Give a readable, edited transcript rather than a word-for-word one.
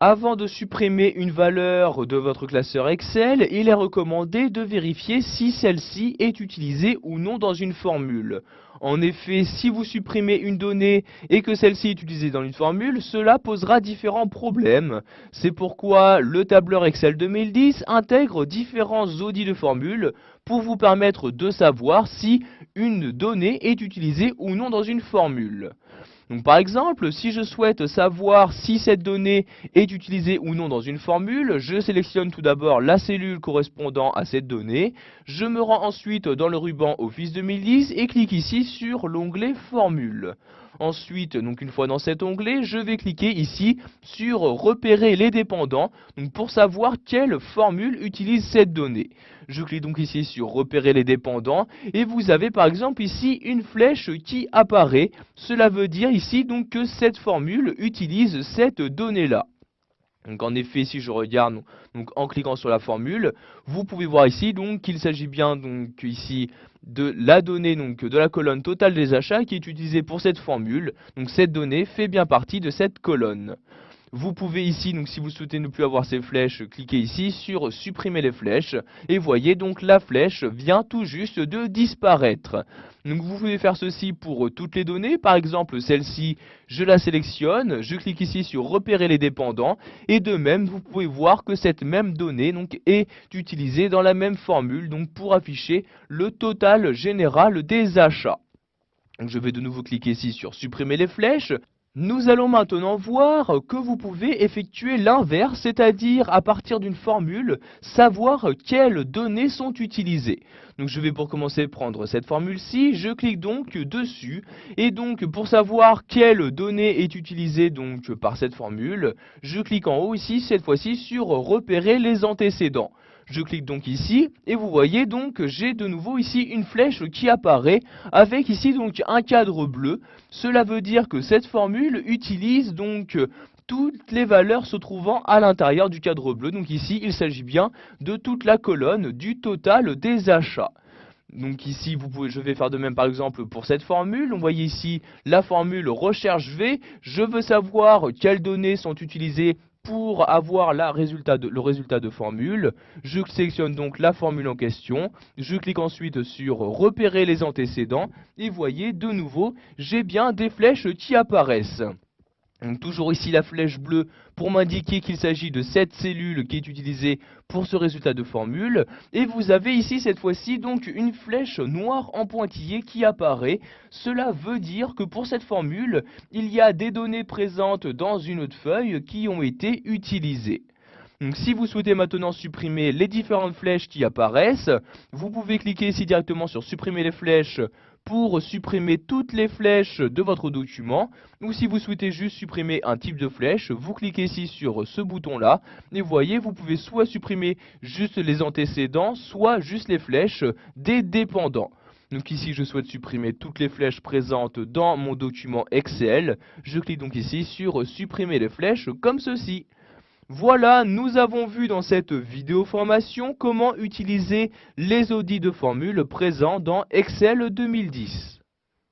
Avant de supprimer une valeur de votre classeur Excel, il est recommandé de vérifier si celle-ci est utilisée ou non dans une formule. En effet, si vous supprimez une donnée et que celle-ci est utilisée dans une formule, cela posera différents problèmes. C'est pourquoi le tableur Excel 2010 intègre différents audits de formules pour vous permettre de savoir si une donnée est utilisée ou non dans une formule. Donc par exemple, si je souhaite savoir si cette donnée est utilisée ou non dans une formule, je sélectionne tout d'abord la cellule correspondant à cette donnée, je me rends ensuite dans le ruban Office 2010 et clique ici sur l'onglet Formule. Ensuite, donc une fois dans cet onglet, je vais cliquer ici sur Repérer les dépendants pour savoir quelle formule utilise cette donnée. Je clique donc ici sur Repérer les dépendants et vous avez par exemple ici une flèche qui apparaît. Cela veut dire ici donc que cette formule utilise cette donnée-là. Donc en effet, si je regarde en cliquant sur la formule, vous pouvez voir ici donc qu'il s'agit bien donc ici de la donnée de la colonne totale des achats qui est utilisée pour cette formule. Donc cette donnée fait bien partie de cette colonne. Vous pouvez ici, donc si vous souhaitez ne plus avoir ces flèches, cliquez ici sur supprimer les flèches et voyez donc la flèche vient tout juste de disparaître. Donc vous pouvez faire ceci pour toutes les données, par exemple celle-ci, je la sélectionne, je clique ici sur repérer les dépendants et de même vous pouvez voir que cette même donnée est utilisée dans la même formule pour afficher le total général des achats. Donc je vais de nouveau cliquer ici sur supprimer les flèches. Nous allons maintenant voir que vous pouvez effectuer l'inverse, c'est-à-dire à partir d'une formule, savoir quelles données sont utilisées. Donc je vais pour commencer prendre cette formule-ci, je clique donc dessus, et donc pour savoir quelle donnée est utilisée par cette formule, je clique en haut ici, cette fois-ci sur repérer les antécédents. Je clique donc ici et vous voyez donc j'ai de nouveau ici une flèche qui apparaît avec ici un cadre bleu. Cela veut dire que cette formule utilise toutes les valeurs se trouvant à l'intérieur du cadre bleu. Donc ici il s'agit bien de toute la colonne du total des achats. Donc ici, je vais faire de même par exemple pour cette formule. On voit ici la formule recherche V. Je veux savoir quelles données sont utilisées pour avoir le résultat de formule. Je sélectionne donc la formule en question. Je clique ensuite sur repérer les antécédents. Et voyez de nouveau, j'ai bien des flèches qui apparaissent. Donc toujours ici la flèche bleue pour m'indiquer qu'il s'agit de cette cellule qui est utilisée pour ce résultat de formule. Et vous avez ici cette fois-ci donc une flèche noire en pointillé qui apparaît. Cela veut dire que pour cette formule, il y a des données présentes dans une autre feuille qui ont été utilisées. Donc si vous souhaitez maintenant supprimer les différentes flèches qui apparaissent, vous pouvez cliquer ici directement sur supprimer les flèches pour supprimer toutes les flèches de votre document. Ou si vous souhaitez juste supprimer un type de flèche, vous cliquez ici sur ce bouton là et vous voyez vous pouvez soit supprimer juste les antécédents, soit juste les flèches des dépendants. Donc ici je souhaite supprimer toutes les flèches présentes dans mon document Excel. Je clique donc ici sur supprimer les flèches comme ceci. Voilà, nous avons vu dans cette vidéo formation comment utiliser les audits de formules présents dans Excel 2010.